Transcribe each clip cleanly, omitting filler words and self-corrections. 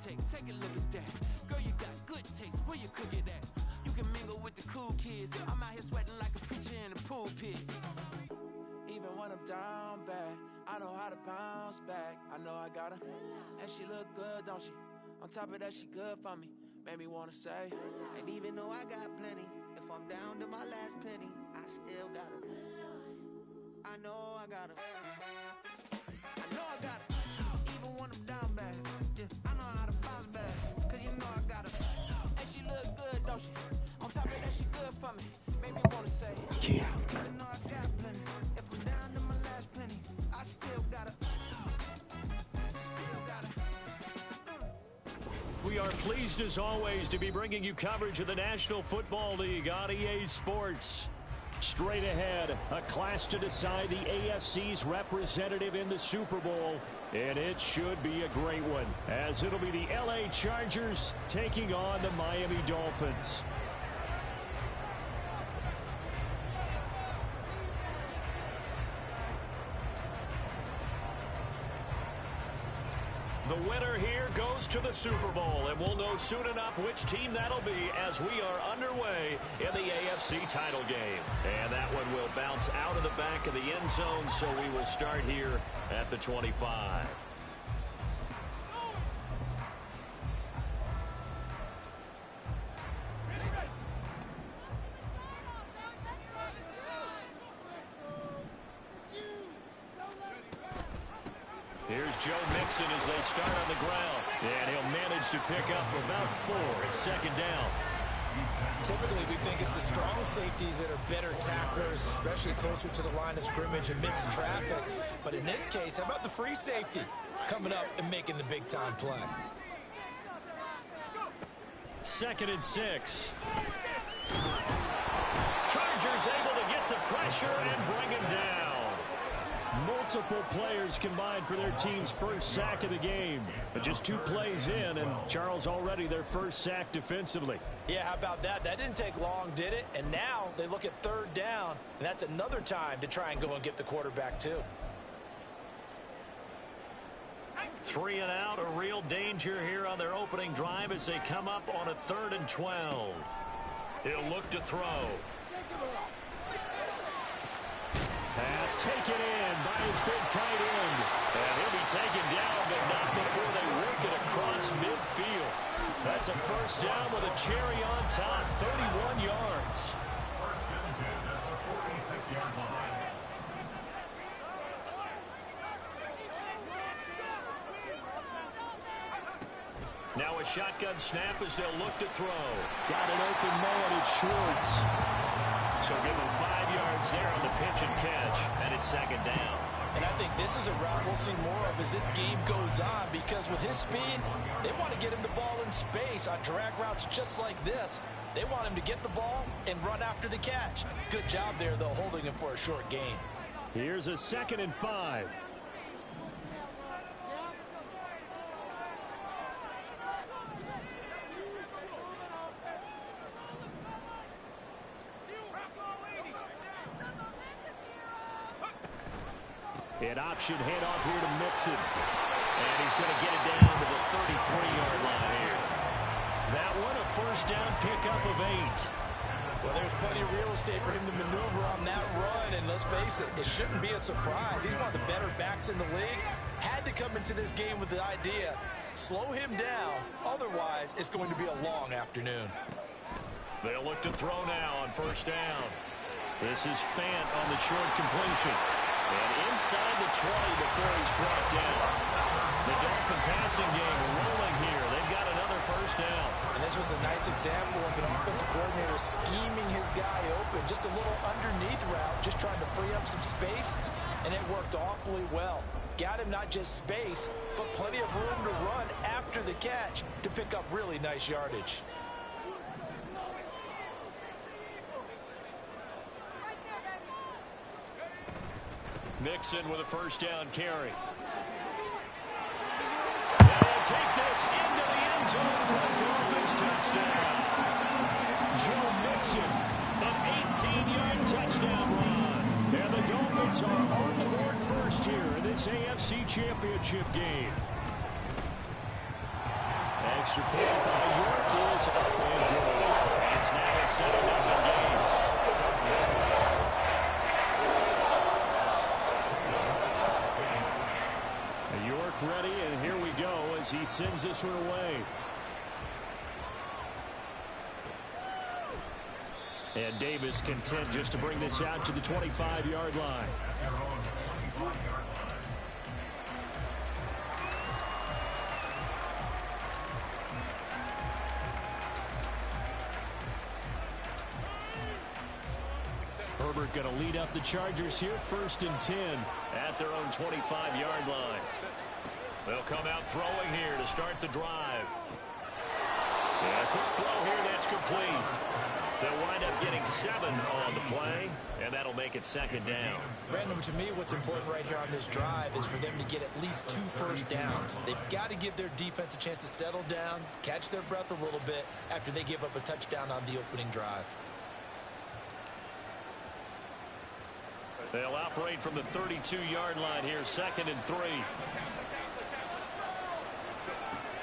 Take a look at that. Girl, you got good taste. Where you cook it at? You can mingle with the cool kids. I'm out here sweating like a preacher in a pulpit. Even when I'm down bad, I know how to bounce back. I know I got her, and she look good, don't she? On top of that, she good for me. Made me wanna say, and even though I got plenty, if I'm down to my last penny, I still got her. I know I got her. I know I got her. Even when I'm down bad, yeah, I know how to bounce back. Cause you know I got her. And she look good, don't she? On top of that, she good for me. Made me wanna say, yeah. Even though I got plenty, if I'm down to my last penny, I still got her. Still got her. We are pleased as always to be bringing you coverage of the National Football League on EA Sports. Straight ahead, a clash to decide the AFC's representative in the Super Bowl, and it should be a great one, as it'll be the LA Chargers taking on the Miami Dolphins. The winner here goes to the Super Bowl, and we'll know soon enough which team that'll be as we are underway in the AFC title game. And that one will bounce out of the back of the end zone, so we will start here at the 25. Here's Joe Mixon as they start on the ground. And he'll manage to pick up about 4 at second down. Typically, we think it's the strong safeties that are better tacklers, especially closer to the line of scrimmage amidst traffic. But in this case, how about the free safety coming up and making the big-time play? 2nd and 6. Chargers able to get the pressure and bring him down. Multiple players combined for their team's first sack of the game. But just 2 plays in, and Charles already their first sack defensively. Yeah, how about that? That didn't take long, did it? And now they look at 3rd down, and that's another time to try and go and get the quarterback too. 3 and out, a real danger here on their opening drive as they come up on a 3rd and 12. He'll look to throw. Pass taken in by his big tight end. And he'll be taken down, but not before they work it across midfield. That's a first down with a cherry on top, 31 yards. Now a shotgun snap as they'll look to throw. Got an open man, it's Schwartz. So give him 5 yards there on the pitch and catch, and it's 2nd down. And I think this is a route we'll see more of as this game goes on, because with his speed, they want to get him the ball in space on drag routes just like this. They want him to get the ball and run after the catch. Good job there, though, holding him for a short gain. Here's a 2nd and 5. An option handoff here to Mixon. And he's going to get it down to the 33-yard line here. That one, a first down pickup of 8. Well, there's plenty of real estate for him to maneuver on that run. And let's face it, it shouldn't be a surprise. He's one of the better backs in the league. Had to come into this game with the idea, slow him down. Otherwise, it's going to be a long afternoon. They'll look to throw now on first down. This is Fant on the short completion. And inside the 20 before he's brought down. The Dolphin passing game rolling here. They've got another first down. And this was a nice example of an offensive coordinator scheming his guy open. Just a little underneath route, just trying to free up some space, and it worked awfully well. Got him not just space, but plenty of room to run after the catch to pick up really nice yardage. Mixon with a first down carry. They'll take this into the end zone for the Dolphins touchdown. Joe Mixon, an 18-yard touchdown run. And the Dolphins are on the board first here in this AFC Championship game. extra point by York is up and good. It's now a 7-0 game. York ready, and here we go as he sends this one away. And Davis content just to bring this out to the 25-yard line. Herbert going to lead up the Chargers here, 1st and 10 at their own 25-yard line. They'll come out throwing here to start the drive. And a quick throw here, that's complete. They'll wind up getting 7 on the play, and that'll make it 2nd down. Brandon, to me, what's important right here on this drive is for them to get at least 2 first downs. They've got to give their defense a chance to settle down, catch their breath a little bit after they give up a touchdown on the opening drive. They'll operate from the 32-yard line here, 2nd and 3.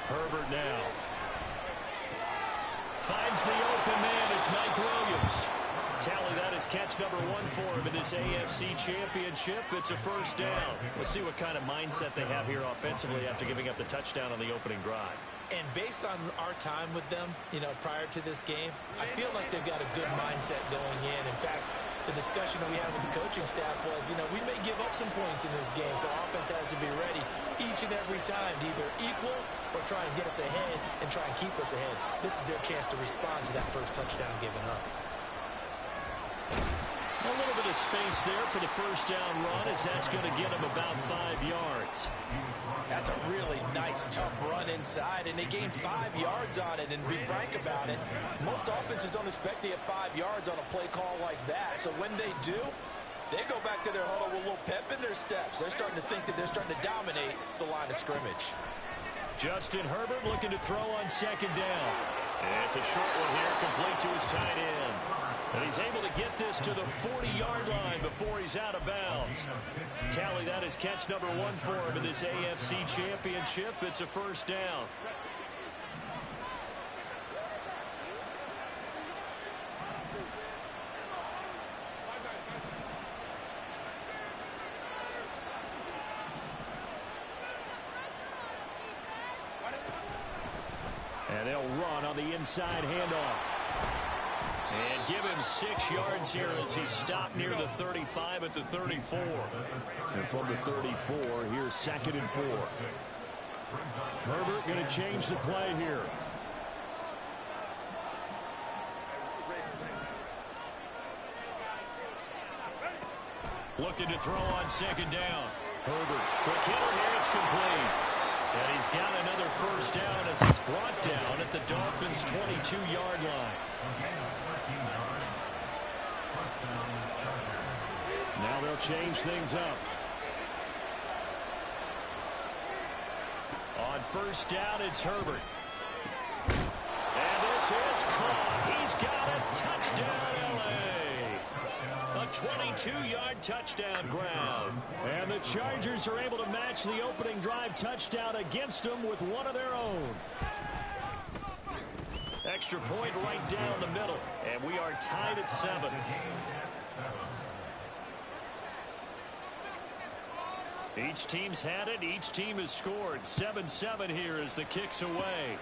Herbert now. Finds the open man. It's Mike Williams. Tally that is catch number 1 for him in this AFC Championship. It's a 1st down. Let's see what kind of mindset they have here offensively after giving up the touchdown on the opening drive. And based on our time with them, prior to this game, I feel like they've got a good mindset going in. In fact, the discussion that we had with the coaching staff was, we may give up some points in this game, so offense has to be ready each and every time to either equal or try and get us ahead and try and keep us ahead. This is their chance to respond to that first touchdown given up. A little bit of space there for the 1st down run, as that's going to get them about 5 yards. That's a really nice, tough run inside, and they gained 5 yards on it. And to be frank about it, most offenses don't expect to get 5 yards on a play call like that. So when they do, they go back to their huddle with a little pep in their steps. They're starting to think that they're starting to dominate the line of scrimmage. Justin Herbert looking to throw on 2nd down. And it's a short one here, complete to his tight end. And he's able to get this to the 40-yard line before he's out of bounds. Tally that is catch number 1 for him in this AFC Championship. It's a 1st down. And they'll run on the inside handoff. And give him 6 yards here as he stopped near the 35 at the 34. And from the 34, here's 2nd and 4. Herbert going to change the play here. Looking to throw on 2nd down. Herbert, quick hitter here, it's complete. And he's got another 1st down as he's brought down at the Dolphins' 22-yard line. Now they'll change things up. On 1st down, it's Herbert. And this is caught. He's got a touchdown, LA. A 22-yard touchdown grab. And the Chargers are able to match the opening drive touchdown against them with one of their own. Extra point right down the middle. And we are tied at 7. Each team's had it. Each team has scored. 7-7 here as the kick's away.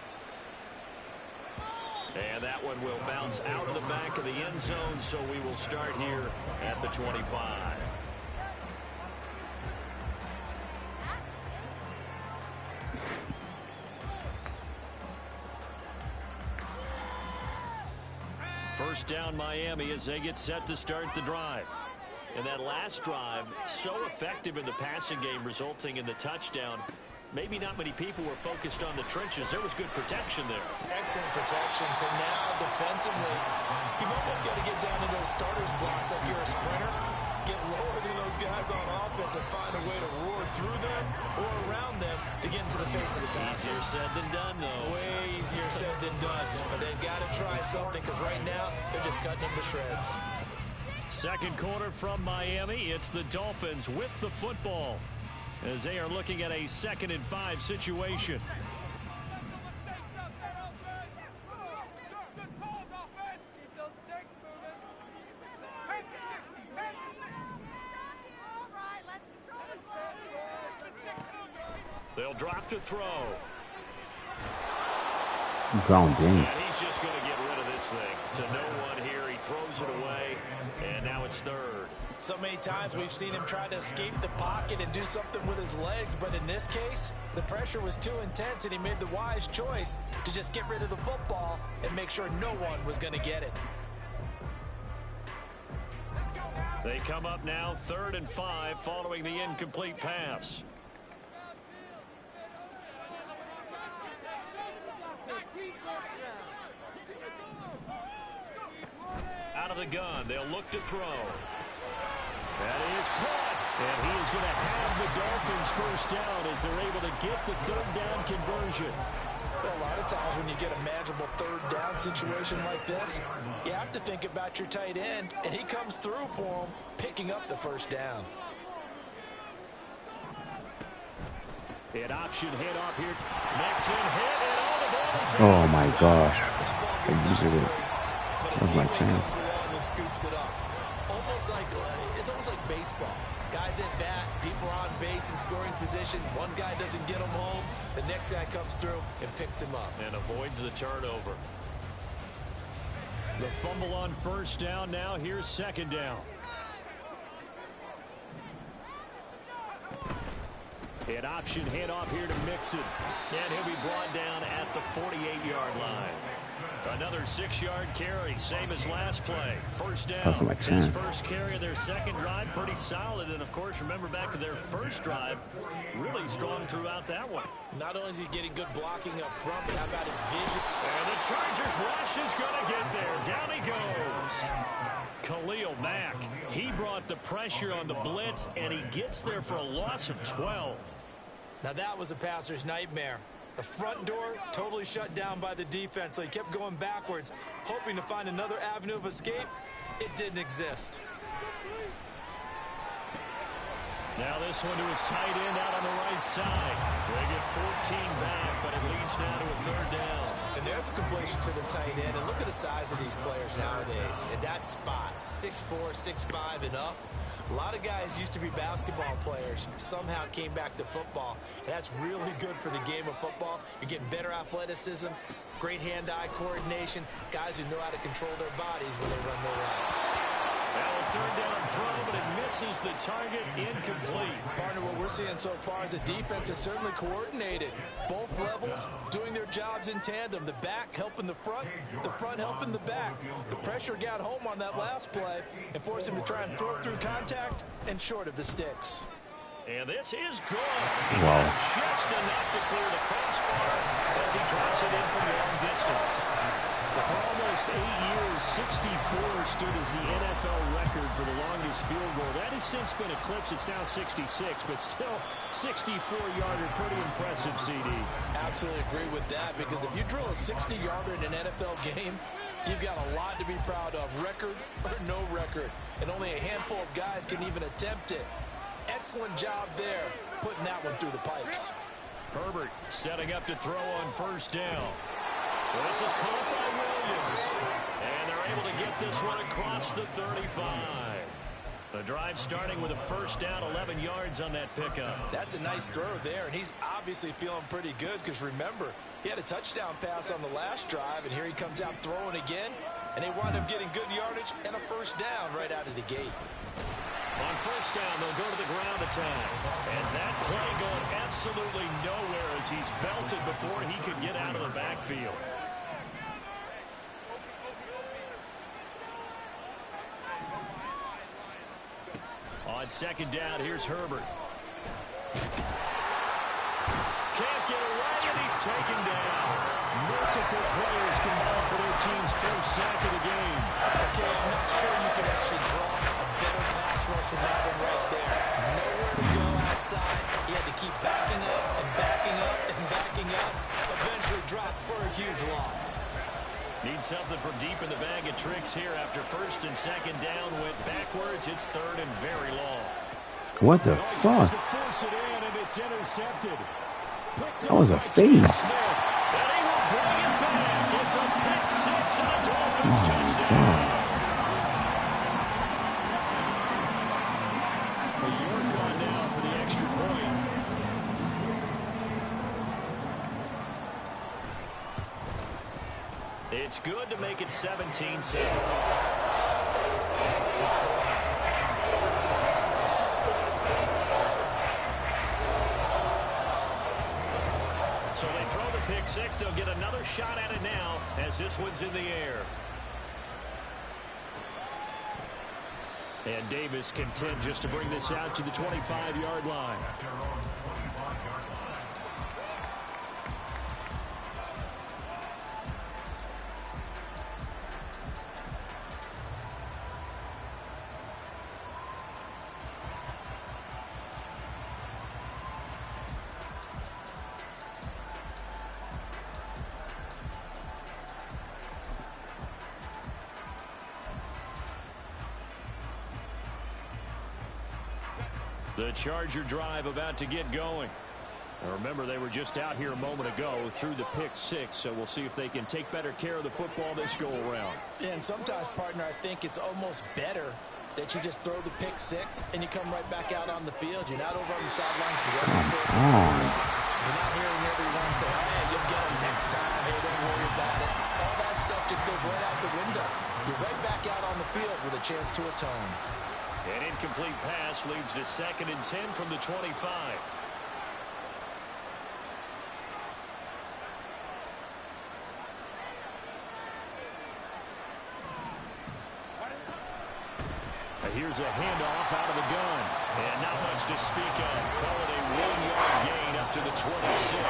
And that one will bounce out of the back of the end zone, so we will start here at the 25. First down Miami as they get set to start the drive. And that last drive, so effective in the passing game, resulting in the touchdown. Maybe not many people were focused on the trenches. There was good protection there. Excellent protection. So now, defensively, you've almost got to get down to those starters blocks like you're a sprinter. Get lower than those guys on offense and find a way to roar through them or around them to get into the face of the passer. Easier said than done, though. Way easier said than done. But they've got to try something because right now, they're just cutting them to shreds. Second quarter from Miami. It's the Dolphins with the football as they are looking at a 2nd and 5 situation. They'll drop to throw. Ground game. And he's just going to get rid of this thing. To no one here. He throws it away, and now it's third. So many times we've seen him try to escape the pocket and do something with his legs, but in this case, the pressure was too intense, and he made the wise choice to just get rid of the football and make sure no one was going to get it. They come up now 3rd and 5 following the incomplete pass. Out of the gun, they'll look to throw. That is caught, and he is going to have the Dolphins first down as they're able to get the 3rd down conversion. Well, a lot of times when you get a manageable 3rd down situation like this, you have to think about your tight end, and he comes through for him, picking up the first down. An option hit off here. Mixon hit, and all the ball is Oh my gosh. That was my chance. Scoops it up. It's almost like baseball. Guys at bat, people are on base in scoring position. One guy doesn't get him home. The next guy comes through and picks him up. And avoids the turnover. The fumble on first down. Now here's 2nd down. An option handoff here to Mixon. And he'll be brought down at the 48-yard line. Another 6-yard carry, same as last play. First down. His first carry of their 2nd drive, pretty solid. And, of course, remember back to their first drive, really strong throughout that one. Not only is he getting good blocking up front, but how about his vision? And the Chargers rush is going to get there. Down he goes. Khalil Mack, he brought the pressure on the blitz, and he gets there for a loss of 12. Now that was a passer's nightmare. The front door totally shut down by the defense, so he kept going backwards, hoping to find another avenue of escape. It didn't exist. Now this one to his tight end out on the right side. They get 14 back, but it leads now to a 3rd down. And there's a completion to the tight end. And look at the size of these players nowadays. In that spot, 6'4", 6'5", and up. A lot of guys used to be basketball players, somehow came back to football. And that's really good for the game of football. You're getting better athleticism, great hand-eye coordination, guys who know how to control their bodies when they run their routes. Now a 3rd down throw, but it misses the target, incomplete. Partner, what we're seeing so far is the defense is certainly coordinated. Both levels doing their jobs in tandem. The back helping the front helping the back. The pressure got home on that last play and forced him to try and throw through contact and short of the sticks. And this is good. Wow. Just enough to clear the crossbar as he drops it in from long distance. For almost 8 years, 64 stood as the NFL record for the longest field goal. That has since been eclipsed. It's now 66, but still 64-yarder. Pretty impressive, CD. Absolutely agree with that, because if you drill a 60-yarder in an NFL game, you've got a lot to be proud of, record or no record. And only a handful of guys can even attempt it. Excellent job there, putting that one through the pipes. Herbert setting up to throw on first down. This is caught by Williams. And they're able to get this one across the 35. The drive starting with a first down, 11 yards on that pickup. That's a nice throw there, and he's obviously feeling pretty good because, remember, he had a touchdown pass on the last drive, and here he comes out throwing again, and they wind up getting good yardage and a first down right out of the gate. On first down, they'll go to the ground attack. And that play going absolutely nowhere as he's belted before he could get out of the backfield. On second down, here's Herbert. Can't get away, and he's taken down. Multiple players combined for their team's first sack of the game. Okay, I'm not sure you can actually draw a better pass rush than that one right there. Nowhere to go outside. He had to keep backing up and backing up and backing up. Eventually dropped for a huge loss. Need something from deep in the bag of tricks here after first and second down went backwards. It's 3rd and very long. What the fuck? Force it in, and it's intercepted. That was a fade. And he will bring it back. It's a pick six and a Dolphins touchdown. York on now for the extra point. It's good to make it 17-7. So they throw the pick six. They'll get another shot at it now as this one's in the air. And Davis content just to bring this out to the 25-yard line. The Charger drive about to get going. Now remember, they were just out here a moment ago through the pick six, so we'll see if they can take better care of the football this go-around. Yeah, and sometimes, partner, I think it's almost better that you just throw the pick six and you come right back out on the field. You're not over on the sidelines directly. You're not hearing everyone say, hey, you'll get them next time. Hey, don't worry about it. All that stuff just goes right out the window. You're right back out on the field with a chance to atone. An incomplete pass leads to 2nd and 10 from the 25. Here's a handoff out of the gun. And not much to speak of. Call it a 1-yard gain up to the 26.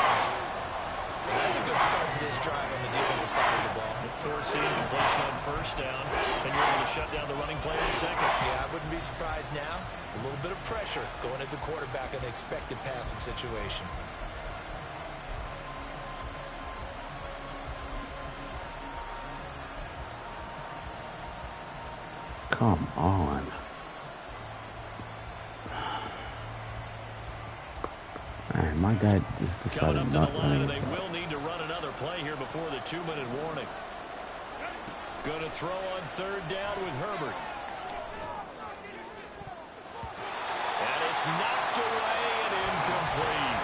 That's a good start to this drive on the defensive side of the ball. Forcing completion on first down, and you're able to shut down the running play on second. Yeah, I wouldn't be surprised now. A little bit of pressure going at the quarterback in the expected passing situation. Come on. Man, my guy just decided Coming up not to the to line, run. and they will need to run another play here before the 2-minute warning. Going to throw on 3rd down with Herbert. And it's knocked away and incomplete.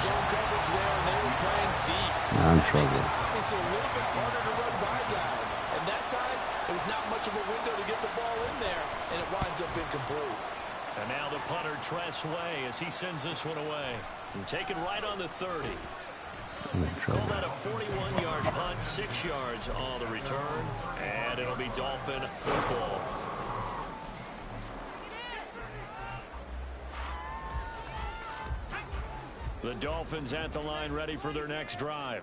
Zone coverage there, and they were playing deep. I'm in trouble. It's a little bit harder to run by guys. And that time, it was not much of a window to get the ball in there, and it winds up incomplete. And now the punter, Tress Way, as he sends this one away. And taken right on the 30. Call that a 41-yard punt, 6 yards on the return, and it'll be Dolphin football. The Dolphins at the line ready for their next drive.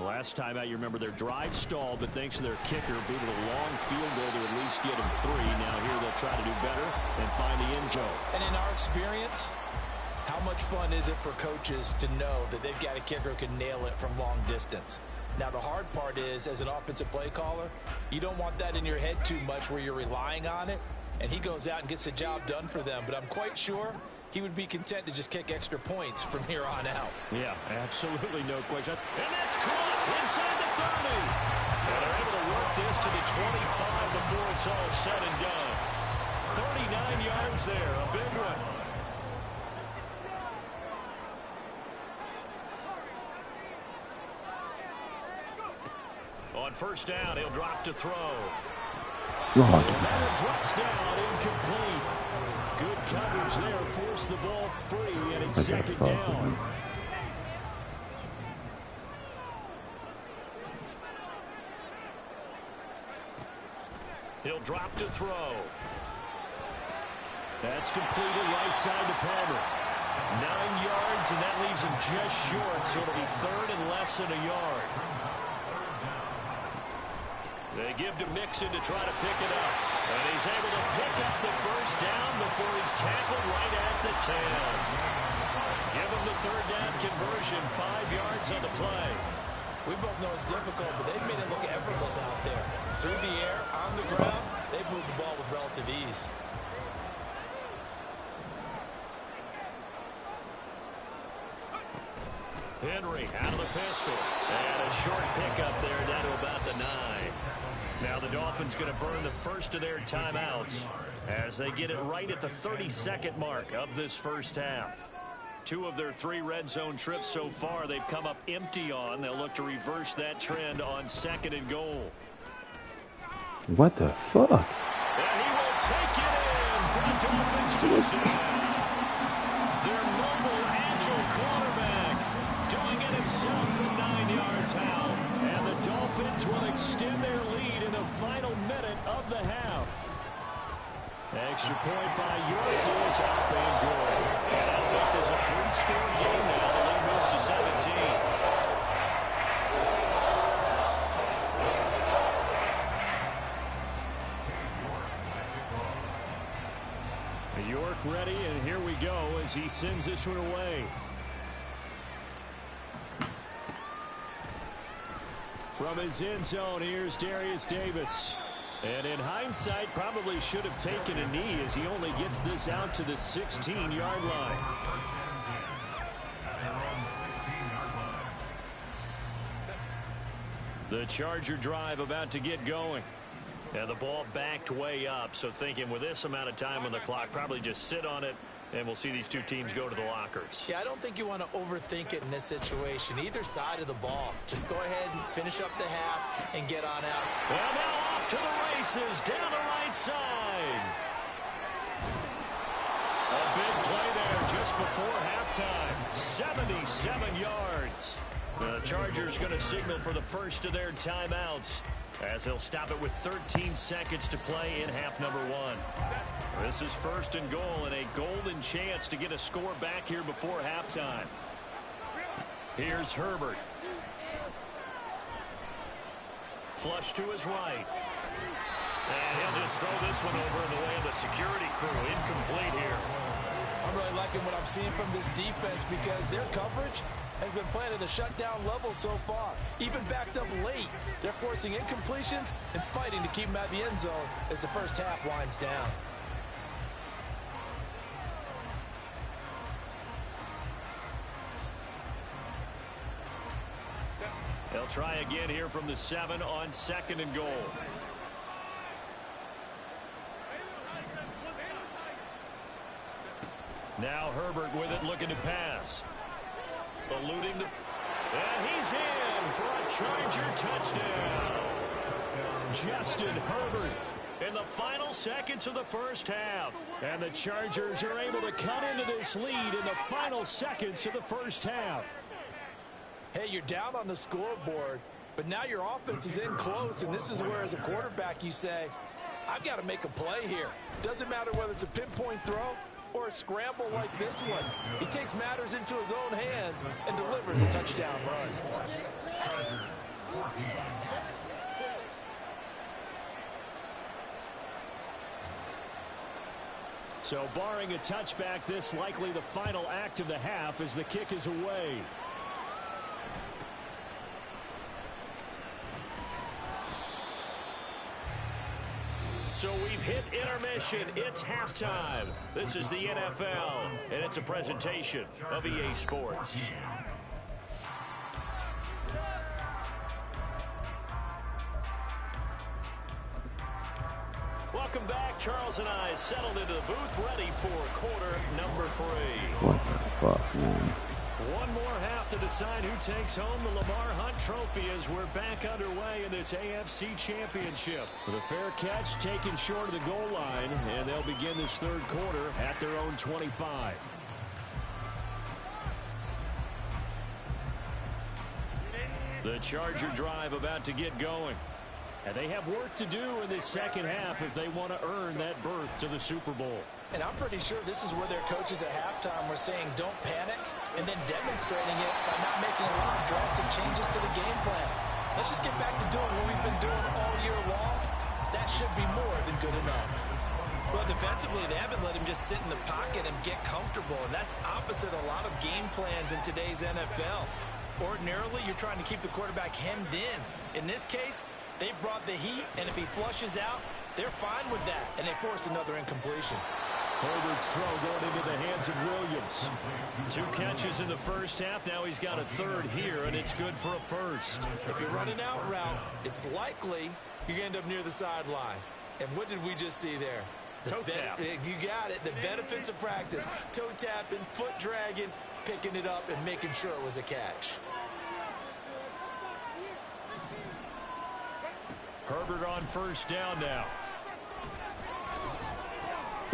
Last time out, you remember their drive stalled, but thanks to their kicker, booted a long field goal to at least get them 3. Now here they'll try to do better and find the end zone. And in our experience, how much fun is it for coaches to know that they've got a kicker who can nail it from long distance? Now, the hard part is, as an offensive play caller, you don't want that in your head too much where you're relying on it, and he goes out and gets the job done for them. But I'm quite sure he would be content to just kick extra points from here on out. Yeah, absolutely no question. And that's caught inside the 30. And they're able to work this to the 25 before it's all said and done. 39 yards there, a big one. On first down, he'll drop to throw. And drops down, incomplete. Good coverage there, force the ball free, and it's 2nd down. He'll drop to throw. That's completed right side to Palmer. 9 yards, and that leaves him just short, so it'll be 3rd and less than a yard. They give to Mixon to try to pick it up. And he's able to pick up the first down before he's tackled right at the 10. Give him the 3rd down conversion, 5 yards on the play. We both know it's difficult, but they've made it look effortless out there. Through the air, on the ground, they've moved the ball with relative ease. Henry out of the pistol. And a short pickup there down to about the 9. Now the Dolphins going to burn the first of their timeouts as they get it right at the 32nd mark of this first half. 2 of their 3 red zone trips so far they've come up empty on. They'll look to reverse that trend on 2nd and goal. What the fuck? And he will take it in for the Dolphins touchdown. Their mobile, agile quarterback doing it himself from 9 yards out. And the Dolphins will extend their lead in the final minute of the half. Extra point by York is up and good. And that'll make this a 3-score game now. The lead moves to 17. York ready, and here we go as he sends this one away. From his end zone, here's Darius Davis. And in hindsight, probably should have taken a knee as he only gets this out to the 16-yard line. The Charger drive about to get going. And the ball backed way up, so thinking with this amount of time on the clock, probably just sit on it, and we'll see these 2 teams go to the lockers. Yeah, I don't think you want to overthink it in this situation. Either side of the ball. Just go ahead and finish up the half and get on out. And now off to the races down the right side. A big play there just before halftime. 77 yards. The Chargers going to signal for the first of their timeouts, as they'll stop it with 13 seconds to play in half number 1. This is 1st and goal and a golden chance to get a score back here before halftime. Here's Herbert. Flush to his right. And he'll just throw this one over in the way of the security crew. Incomplete here. I'm really liking what I'm seeing from this defense because their coverage has been playing at a shutdown level so far. Even backed up late, they're forcing incompletions and fighting to keep them at the end zone as the first half winds down. They'll try again here from the 7 on 2nd and goal. Now Herbert with it, looking to pass. Eluding the... And he's in for a Charger touchdown. Justin Herbert in the final seconds of the first half. And the Chargers are able to cut into this lead in the final seconds of the first half. Hey, you're down on the scoreboard, but now your offense is in close, and this is where, as a quarterback, you say, I've got to make a play here. Doesn't matter whether it's a pinpoint throw or a scramble like this one. He takes matters into his own hands and delivers a touchdown run. So barring a touchback, this likely the final act of the half as the kick is away. So we've hit intermission. It's halftime. This is the NFL, and it's a presentation of EA Sports. Welcome back. Charles and I settled into the booth, ready for quarter number 3. What the fuck, man? One more half to decide who takes home the Lamar Hunt Trophy as we're back underway in this AFC Championship. With a fair catch taken short of the goal line, and they'll begin this third quarter at their own 25. The Charger drive about to get going. And they have work to do in this second half if they want to earn that berth to the Super Bowl. And I'm pretty sure this is where their coaches at halftime were saying don't panic, and then demonstrating it by not making a lot of drastic changes to the game plan. Let's just get back to doing what we've been doing all year long. That should be more than good enough. Well, defensively, they haven't let him just sit in the pocket and get comfortable, and that's opposite a lot of game plans in today's NFL. Ordinarily, you're trying to keep the quarterback hemmed in. In this case, they brought the heat, and if he flushes out, they're fine with that, and they force another incompletion. Herbert's throw going into the hands of Williams. 2 catches in the first half. Now he's got a third here, and it's good for a first. If you're running out route, it's likely you're going to end up near the sideline. And what did we just see there? Toe tap. You got it. The benefits of practice. Toe tapping, foot dragging, picking it up and making sure it was a catch. Herbert on first down now.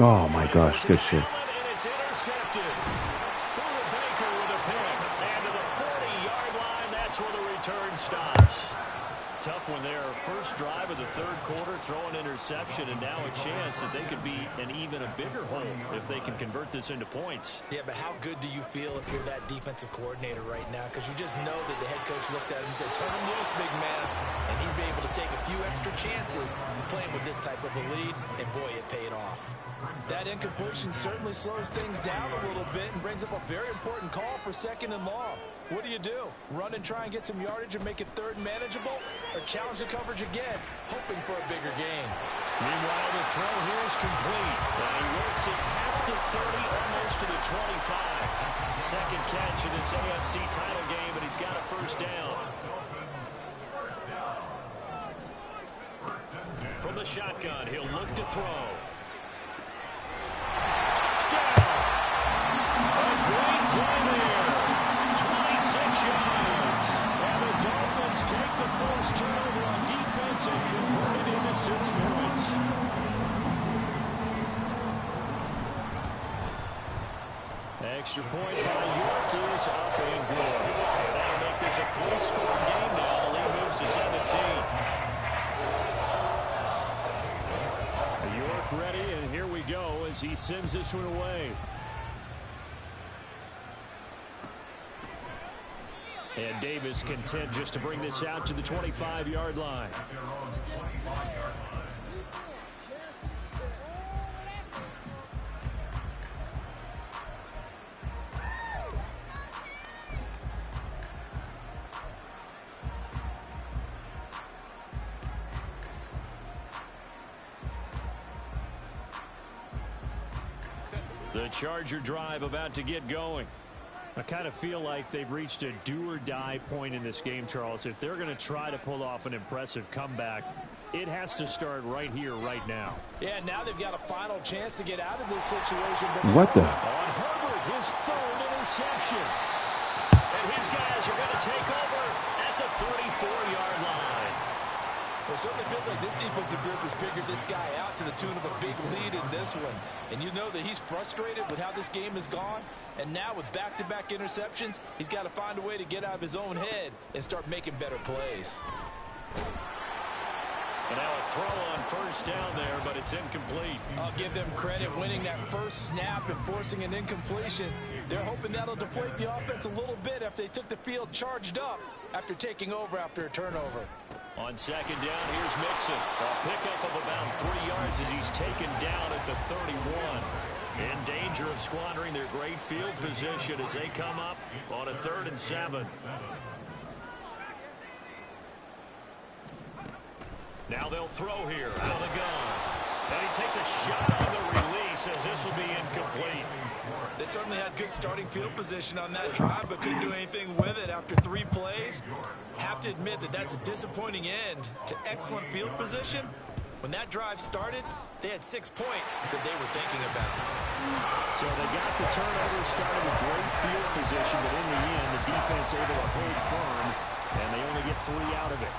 Oh my gosh, good shit. And it's intercepted. Buda Baker with a pick. And to the 40-yard line, that's where the return stops. Tough one there. First drive of the third quarter, throw an interception, and now a chance that they could be an even a bigger hole if they can convert this into points. Yeah, but how good do you feel if you're that defensive coordinator right now? Because you just know that the head coach looked at him and said, turn him loose, big man. And he'd be able to take a few extra chances playing with this type of a lead, and boy, it paid off. That incompletion certainly slows things down a little bit and brings up a very important call for 2nd and long. What do you do? Run and try and get some yardage and make it third and manageable? Or challenge the coverage again, hoping for a bigger gain? Meanwhile, the throw here is complete. And he works it past the 30, almost to the 25. Second catch in this AFC title game, and he's got a first down. From the shotgun, he'll look to throw. Touchdown! A great play there. 26 yards. And the Dolphins take the first turnover on defense and convert it into 6 points. Extra point by York is up and good. And that'll make this a 3-score game now. The lead moves to 17. York ready, and here we go as he sends this one away. And Davis content just to bring this out to the 25-yard line. The Charger drive about to get going. I kind of feel like they've reached a do-or-die point in this game, Charles. If they're going to try to pull off an impressive comeback, it has to start right here, right now. Yeah, now they've got a final chance to get out of this situation. What the? On Herbert, his third interception. And his guys are going to take over at the 34-yard line. Well, it certainly feels like this defensive group has figured this guy out to the tune of a big lead in this one. And you know that he's frustrated with how this game has gone. And now with back-to-back interceptions, he's got to find a way to get out of his own head and start making better plays. And now a throw on first down there, but it's incomplete. I'll give them credit winning that first snap and forcing an incompletion. They're hoping that'll deflate the offense a little bit after they took the field charged up after taking over after a turnover. On second down, here's Mixon. A pickup of about 3 yards as he's taken down at the 31. In danger of squandering their great field position as they come up on a 3rd and 7. Now they'll throw here out of the gun. And he takes a shot on the release as this will be incomplete. They certainly had good starting field position on that drive, but couldn't do anything with it after 3 plays. Have to admit that that's a disappointing end to excellent field position. When that drive started, they had 6 points that they were thinking about. So they got the turnover, started with great field position, but in the end, the defense able to hold firm, and they only get 3 out of it.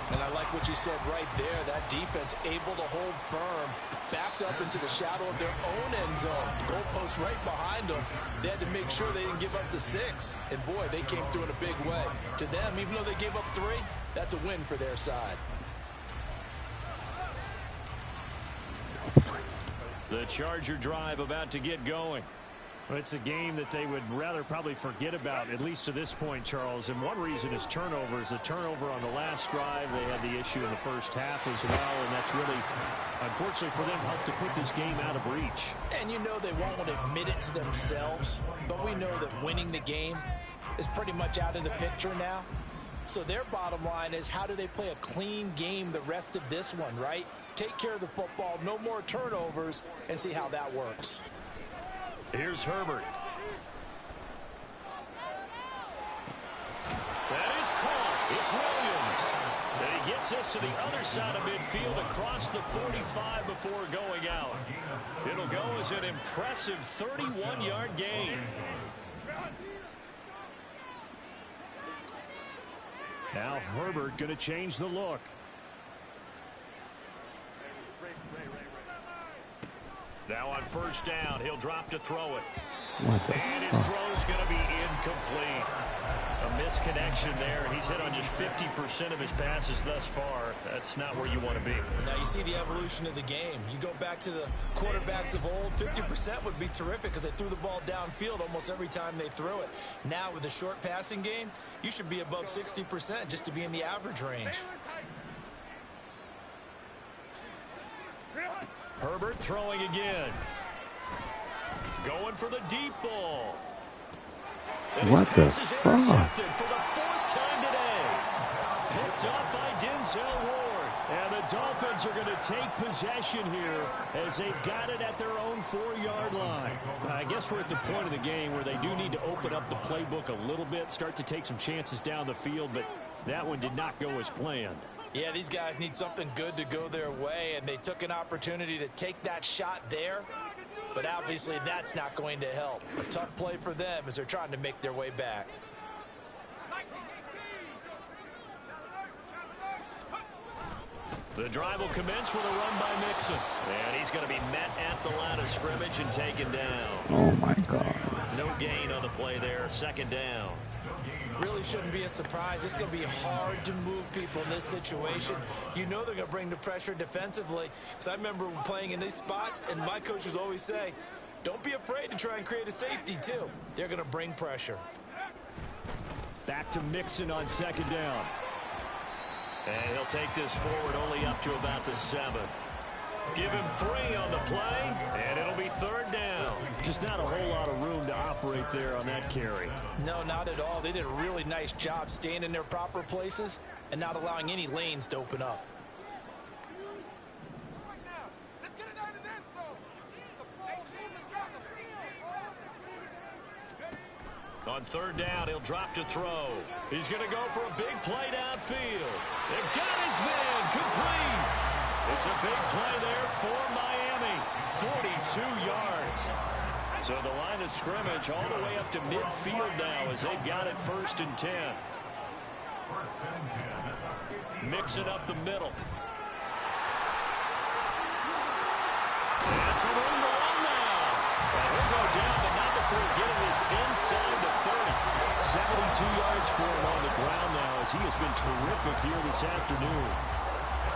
And I like what you said right there. That defense able to hold firm, backed up into the shadow of their own end zone. Goalpost right behind them. They had to make sure they didn't give up the 6. And boy, they came through in a big way. To them, even though they gave up 3, that's a win for their side. The Charger drive about to get going. Well, it's a game that they would rather probably forget about, at least to this point, Charles. And one reason is turnovers. A turnover on the last drive. They had the issue in the first half as well, and that's really, unfortunately for them, helped to put this game out of reach. And you know they won't admit it to themselves, but we know that winning the game is pretty much out of the picture now. So their bottom line is, how do they play a clean game the rest of this one, right? Take care of the football, no more turnovers, and see how that works. Here's Herbert. That is caught. It's Williams. And he gets us to the other side of midfield across the 45 before going out. It'll go as an impressive 31-yard gain. Now Herbert going to change the look. Now on first down, he'll drop to throw it. And his throw's going to be incomplete. A misconnection there. He's hit on just 50% of his passes thus far. That's not where you want to be. Now you see the evolution of the game. You go back to the quarterbacks of old, 50% would be terrific because they threw the ball downfield almost every time they threw it. Now with the short passing game, you should be above 60% just to be in the average range. Herbert throwing again. Going for the deep ball. And what the fuck? Intercepted for the 4th time today. Picked up by Denzel Ward. And the Dolphins are going to take possession here as they've got it at their own 4-yard line. I guess we're at the point of the game where they do need to open up the playbook a little bit, start to take some chances down the field, but that one did not go as planned. Yeah, these guys need something good to go their way, and they took an opportunity to take that shot there. But obviously that's not going to help. A tough play for them as they're trying to make their way back. The drive will commence with a run by Mixon. And he's going to be met at the line of scrimmage and taken down. Oh, my God. No gain on the play there. 2nd down. Really shouldn't be a surprise. It's going to be hard to move people in this situation. You know they're going to bring the pressure defensively. Because I remember playing in these spots, and my coaches always say, don't be afraid to try and create a safety, too. They're going to bring pressure. Back to Mixon on 2nd down. And he'll take this forward only up to about the 7. Give him 3 on the play, and it'll be 3rd down. Just not a whole lot of room to operate there on that carry. No, not at all. They did a really nice job staying in their proper places and not allowing any lanes to open up. On 3rd down, he'll drop to throw. He's going to go for a big play downfield. They've got his man complete. It's a big play there for Miami. 42 yards. So the line of scrimmage all the way up to midfield now as they've got it 1st and 10. Mix it up the middle. That's a little long now. And he'll go down, but not before getting this inside the 30. 72 yards for him on the ground now as he has been terrific here this afternoon.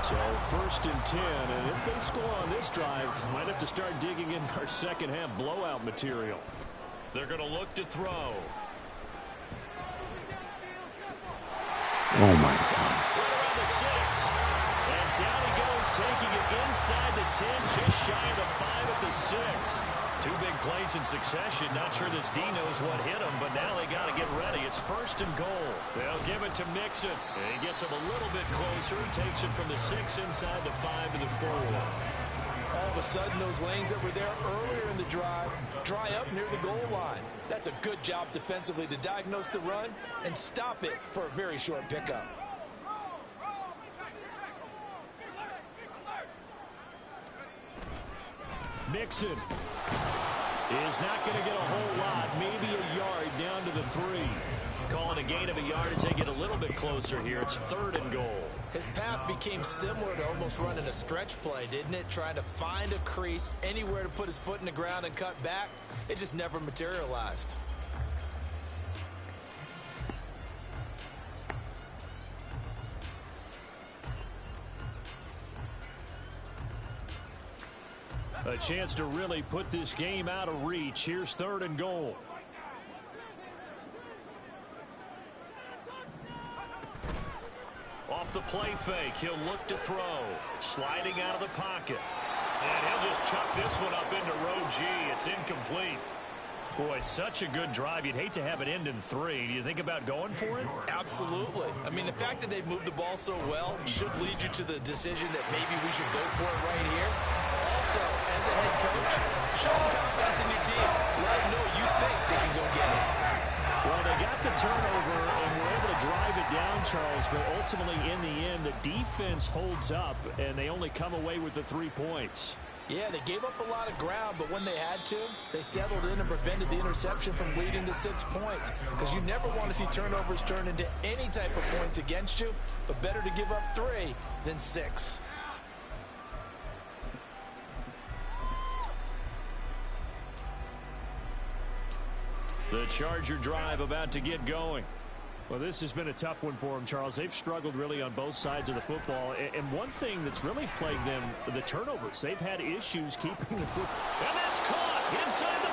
So 1st and 10, and if they score on this drive, might have to start digging in our second half blowout material. They're going to look to throw. Oh, my God. Right around the 6. And down he goes, taking it inside the 10, just shy of the 5 at the 6. 2 big plays in succession. Not sure this D knows what hit him, but now they got to get ready. It's 1st and goal. They'll give it to Mixon. And he gets him a little bit closer. Takes it from the 6 inside the 5 to the 4. All of a sudden, those lanes that were there earlier in the drive dry up near the goal line. That's a good job defensively to diagnose the run and stop it for a very short pickup. Mixon is not going to get a whole lot, maybe a yard down to the 3. Calling a gain of a yard as they get a little bit closer here. It's 3rd and goal. His path became similar to almost running a stretch play, didn't it? Trying to find a crease, anywhere to put his foot in the ground and cut back. It just never materialized. A chance to really put this game out of reach. Here's 3rd and goal. Off the play fake, he'll look to throw. Sliding out of the pocket. And he'll just chuck this one up into row G. It's incomplete. Boy, such a good drive. You'd hate to have it end in 3. Do you think about going for it? Absolutely. I mean, the fact that they've moved the ball so well should lead you to the decision that maybe we should go for it right here. Also, as a head coach, show some confidence in your team. Let them know you think they can go get it. Well, they got the turnover and were able to drive it down, Charles, but ultimately in the end, the defense holds up, and they only come away with the 3 points. Yeah, they gave up a lot of ground, but when they had to, they settled in and prevented the interception from leading to 6 points. Because you never want to see turnovers turn into any type of points against you, but better to give up 3 than 6. The Charger drive about to get going. Well, this has been a tough one for them, Charles. They've struggled really on both sides of the football. And one thing that's really plagued them, the turnovers. They've had issues keeping the football. And that's caught inside the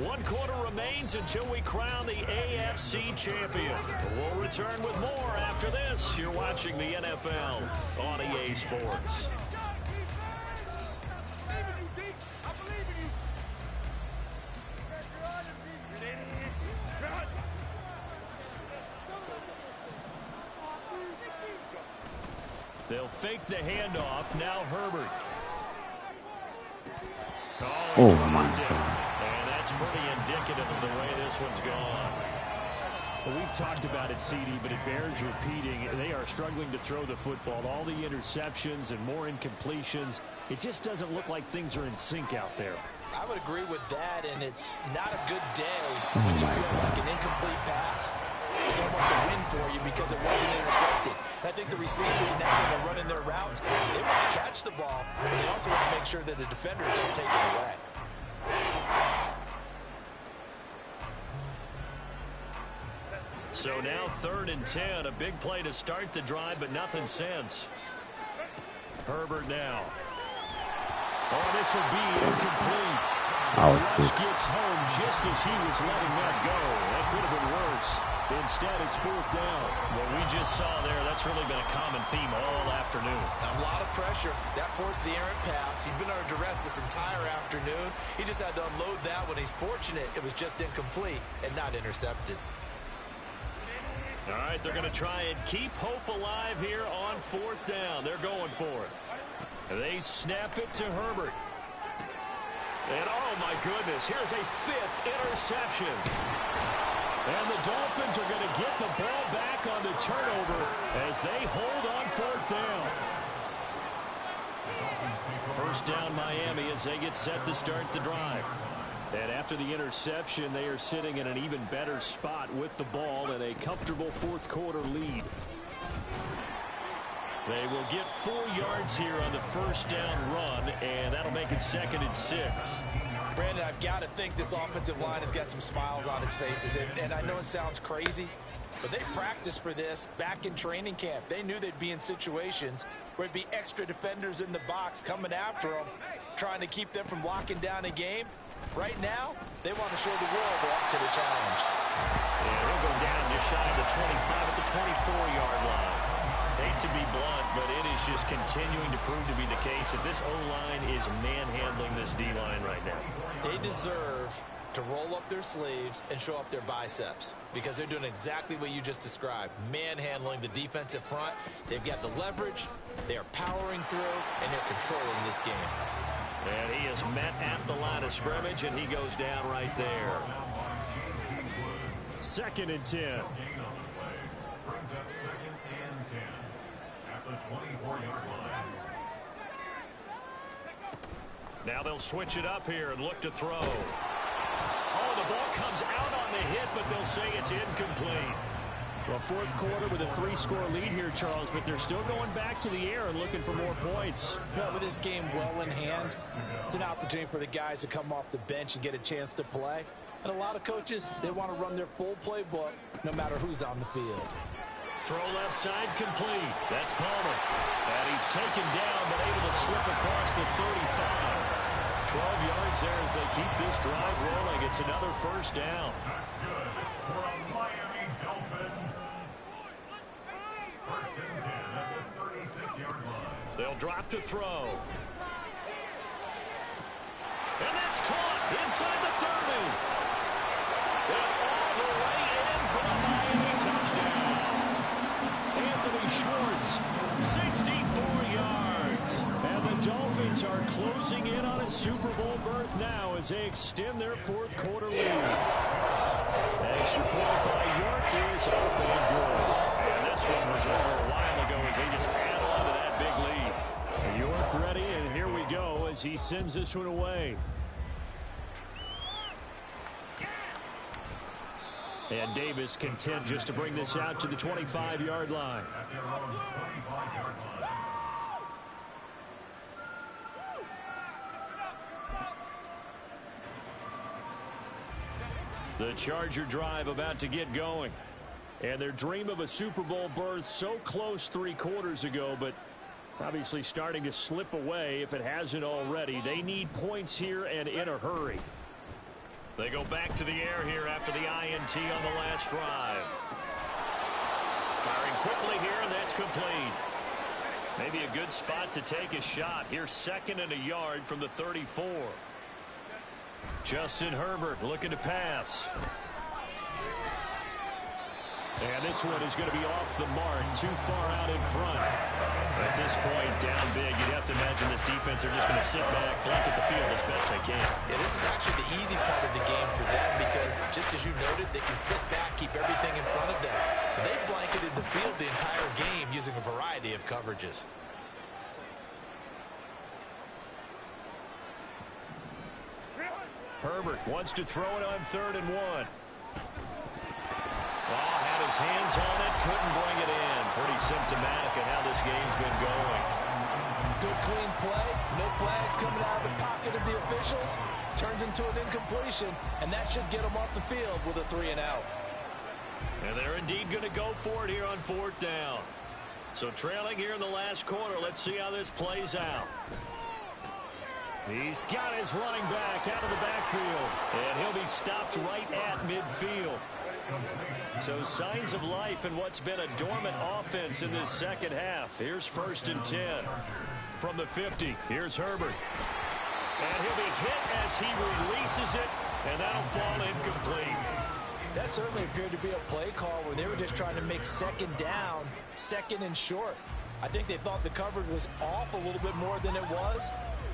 30. 1 quarter remains until we crown the AFC champion. We'll return with more after this. You're watching the NFL on EA Sports. They'll fake the handoff. Now Herbert. Oh, my God. And that's pretty indicative of the way this one's gone. Well, we've talked about it, CD, but it bears repeating. They are struggling to throw the football. All the interceptions and more incompletions. It just doesn't look like things are in sync out there. I would agree with that, and it's not a good day when you feel like an incomplete pass is almost a win for you because it wasn't intercepted. I think the receivers now, when they're running their routes, they want to catch the ball, but they also want to make sure that the defenders don't take it away. So now 3rd and 10, a big play to start the drive, but nothing since. Herbert now. Oh, this will be incomplete. Gets home just as he was letting that go. That could have been worse. Instead, it's 4th down. What we just saw there, that's really been a common theme all afternoon. A lot of pressure. That forced the errant pass. He's been under duress this entire afternoon. He just had to unload that one. He's fortunate it was just incomplete and not intercepted. All right, they're going to try and keep hope alive here on 4th down. They're going for it. They snap it to Herbert. And, oh, my goodness, here's a 5th interception. And the Dolphins are going to get the ball back on the turnover as they hold on 4th down. 1st down Miami as they get set to start the drive. And after the interception, they are sitting in an even better spot with the ball and a comfortable 4th quarter lead. They will get 4 yards here on the 1st down run, and that'll make it 2nd and 6. Brandon, I've got to think this offensive line has got some smiles on its faces. And I know it sounds crazy, but they practiced for this back in training camp. They knew they'd be in situations where it'd be extra defenders in the box coming after them, trying to keep them from locking down a game. Right now, they want to show the world they're up to the challenge. Yeah, they'll go down just shy of the 25 at the 24-yard line. Hate to be blunt, but it is just continuing to prove to be the case that this O-line is manhandling this D-line right now. They deserve to roll up their sleeves and show up their biceps because they're doing exactly what you just described, manhandling the defensive front. They've got the leverage, they are powering through, and they're controlling this game. And he is met at the line of scrimmage, and he goes down right there. 2nd and 10. Now they'll switch it up here and look to throw. Oh, the ball comes out on the hit, but they'll say it's incomplete. Well, 4th quarter with a 3-score lead here, Charles, but they're still going back to the air and looking for more points. Well, with this game well in hand, it's an opportunity for the guys to come off the bench and get a chance to play. And a lot of coaches, they want to run their full playbook no matter who's on the field. Throw left side complete. That's Palmer. And he's taken down, but able to slip across the 35. 12 yards there as they keep this drive rolling. It's another 1st down. That's good for a Miami Dolphin. 1st and 10 at the 36-yard line. They'll drop to throw. And that's caught inside the 30. And all the way in for the Miami touchdown. Anthony Schwartz, 64 yards. And the Dolphins are closing in on a Super Bowl berth now as they extend their 4th quarter lead. Extra point by York is up and good. And this one was over a while ago as they just add on to that that big lead. York ready, and here we go as he sends this one away. And Davis content just to bring this out to the 25-yard line. At their own 25-yard line. The Charger drive about to get going. And their dream of a Super Bowl berth so close 3 quarters ago, but obviously starting to slip away if it hasn't already. They need points here and in a hurry. They go back to the air here after the INT on the last drive. Firing quickly here, and that's complete. Maybe a good spot to take a shot. Here's 2nd and a yard from the 34. Justin Herbert looking to pass. And this one is going to be off the mark, too far out in front. At this point, down big, you'd have to imagine this defense are just going to sit back, blanket the field as best they can. Yeah, this is actually the easy part of the game for them because, just as you noted, they can sit back, keep everything in front of them. They blanketed the field the entire game using a variety of coverages. Herbert wants to throw it on 3rd and 1. Had his hands on it, couldn't bring it in. Pretty symptomatic of how this game's been going. Good clean play, no flags coming out of the pocket of the officials. Turns into an incompletion, and that should get them off the field with a 3 and out. And they're indeed going to go for it here on 4th down. So trailing here in the last quarter, let's see how this plays out. He's got his running back out of the backfield, and he'll be stopped right at midfield. So signs of life in what's been a dormant offense in this second half. Here's 1st and 10 from the 50. Here's Herbert. And he'll be hit as he releases it, and that'll fall incomplete. That certainly appeared to be a play call where they were just trying to make 2nd down, 2nd and short. I think they thought the coverage was off a little bit more than it was.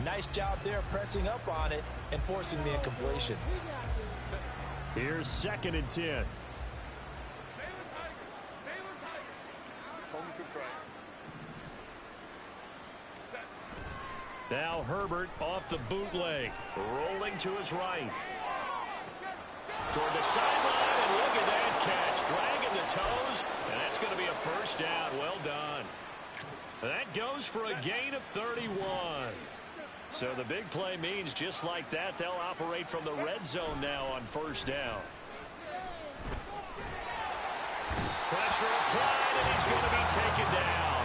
Nice job there pressing up on it and forcing the incompletion. Here's 2nd and 10. Now Herbert off the bootleg, rolling to his right. Toward the sideline, and look at that catch. Dragging the toes, and that's going to be a 1st down. Well done. That goes for a gain of 31. So the big play means just like that, they'll operate from the red zone now on 1st down. Pressure applied, and he's going to be taken down.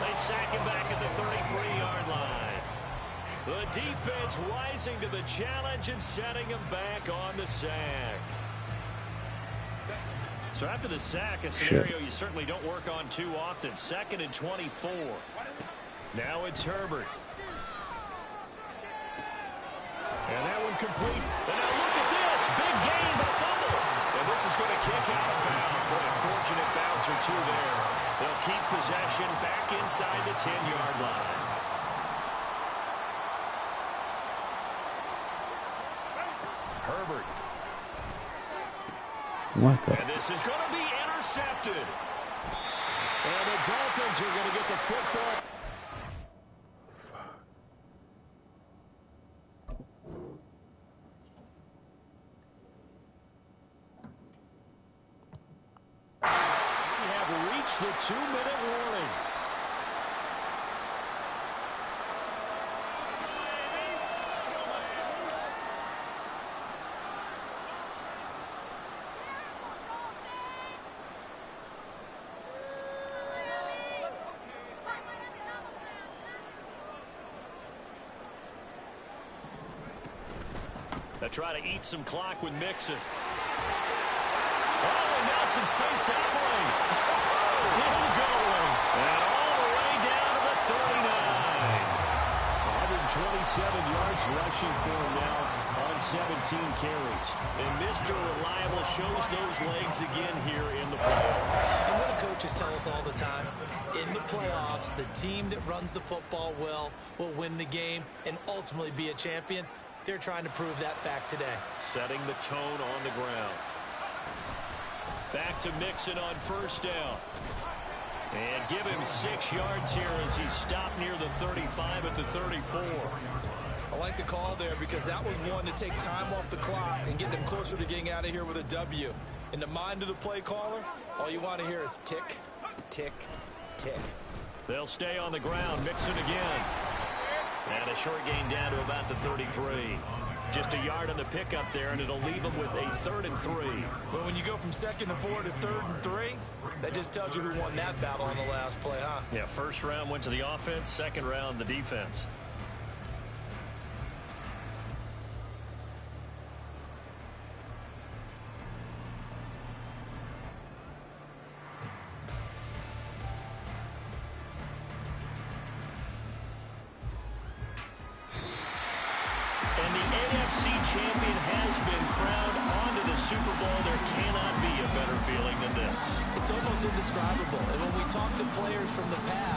They sack him back at the 33-yard line. The defense rising to the challenge and setting him back on the sack. So after the sack, a scenario you certainly don't work on too often. 2nd and 24. Now it's Herbert. And that one complete. And now look at this. Big gain, but fumble. And this is going to kick out of bounds. What a fortunate bounce or two there. They'll keep possession back inside the 10-yard line. Herbert. What the? And this is going to be intercepted. And the Dolphins are going to get the football. We have reached the 2-minute warning. They try to eat some clock with Mixon. Oh, and now some space to operate. Still going. And all the way down to the 39. 127 yards rushing for him now on 17 carries. And Mr. Reliable shows those legs again here in the playoffs. And what do coaches tell us all the time? In the playoffs, the team that runs the football well will win the game and ultimately be a champion. They're trying to prove that fact today. Setting the tone on the ground. Back to Mixon on 1st down. And give him 6 yards here as he stopped near the 35 at the 34. I like the call there because that was one to take time off the clock and get them closer to getting out of here with a W. In the mind of the play caller, all you want to hear is tick, tick, tick. They'll stay on the ground, mix it again. And a short gain down to about the 33. Just a yard on the pickup there, and it'll leave them with a 3rd and 3. But when you go from 2nd and 4 to 3rd and 3, that just tells you who won that battle on the last play, huh? Yeah, first round went to the offense, second round the defense. And the AFC champion has been crowned onto the Super Bowl. There cannot be a better feeling than this. It's almost indescribable. And when we talk to players from the past,